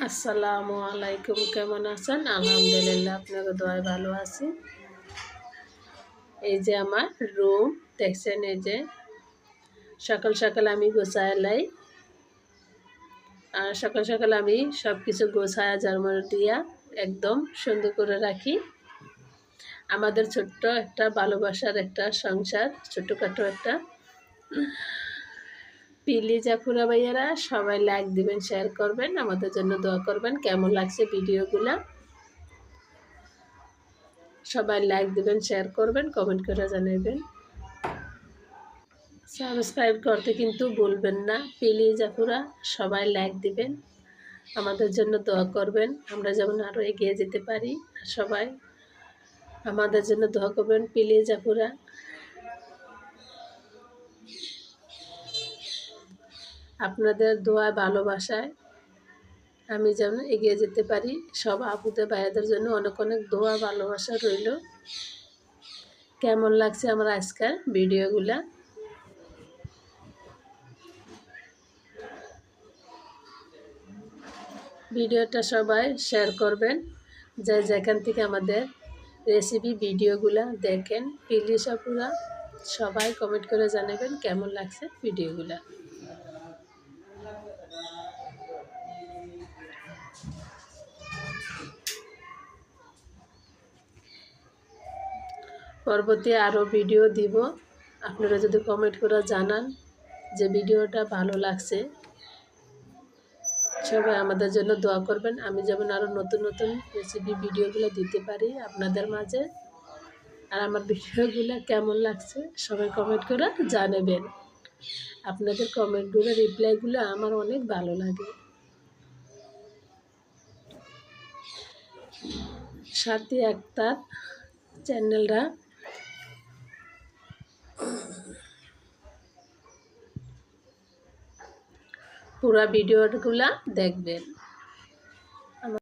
আসসালামু আলাইকুম, কেমন আছেন? আলহামদুলিল্লাহ, আপনাকে দোয়ায় ভালো আছি। এই যে আমার রুম দেখছেন, এই যে সকাল সকাল আমি গোছায় লাই। আর সকাল সকাল আমি সব কিছু গোছায় ঝাড়মোড় দিয়া একদম সুন্দর করে রাখি। আমাদের ছোট্ট একটা ভালোবাসার একটা সংসার, ছোট্টখাটো একটা। প্লিজ আপুরা ভাইয়ারা সবাই লাইক দিবেন, শেয়ার করবেন, আমাদের জন্য দোয়া করবেন। কেমন লাগছে ভিডিওগুলা সবাই লাইক দিবেন, শেয়ার করবেন, কমেন্ট করে জানাবেন। সাবস্ক্রাইব করতে কিন্তু ভুলবেন না প্লিজ আপুরা, সবাই লাইক দিবেন, আমাদের জন্য দোয়া করবেন, আমরা যেমন আরও এগিয়ে যেতে পারি। সবাই আমাদের জন্য দোয়া করবেন প্লিজ আপুরা। আপনাদের দোয়া ভালোবাসায় আমি যেন এগিয়ে যেতে পারি। সব আপুদের ভাইয়াদের জন্য অনেক অনেক দোয়া ভালোবাসা রইল। কেমন লাগছে আমার আজকের ভিডিওগুলা? ভিডিওটা সবাই শেয়ার করবেন, যে যেখান থেকে আমাদের রেসিপি ভিডিওগুলা দেখেন। প্লিজ আপুরা সবাই কমেন্ট করে জানাবেন কেমন লাগছে ভিডিওগুলা। পরবর্তী আরও ভিডিও দিব, আপনারা যদি কমেন্ট করে জানান যে ভিডিওটা ভালো লাগছে। সবাই আমাদের জন্য দোয়া করবেন, আমি যেমন আরও নতুন নতুন রেসিপি ভিডিওগুলো দিতে পারি আপনাদের মাঝে। আর আমার ভিডিওগুলো কেমন লাগছে সবাই কমেন্ট করে জানাবেন। আপনাদের কমেন্টগুলো, রিপ্লাইগুলো আমার অনেক ভালো লাগে। সাথী আক্তার চ্যানেলটা পুরো ভিডিওগুলো দেখবেন।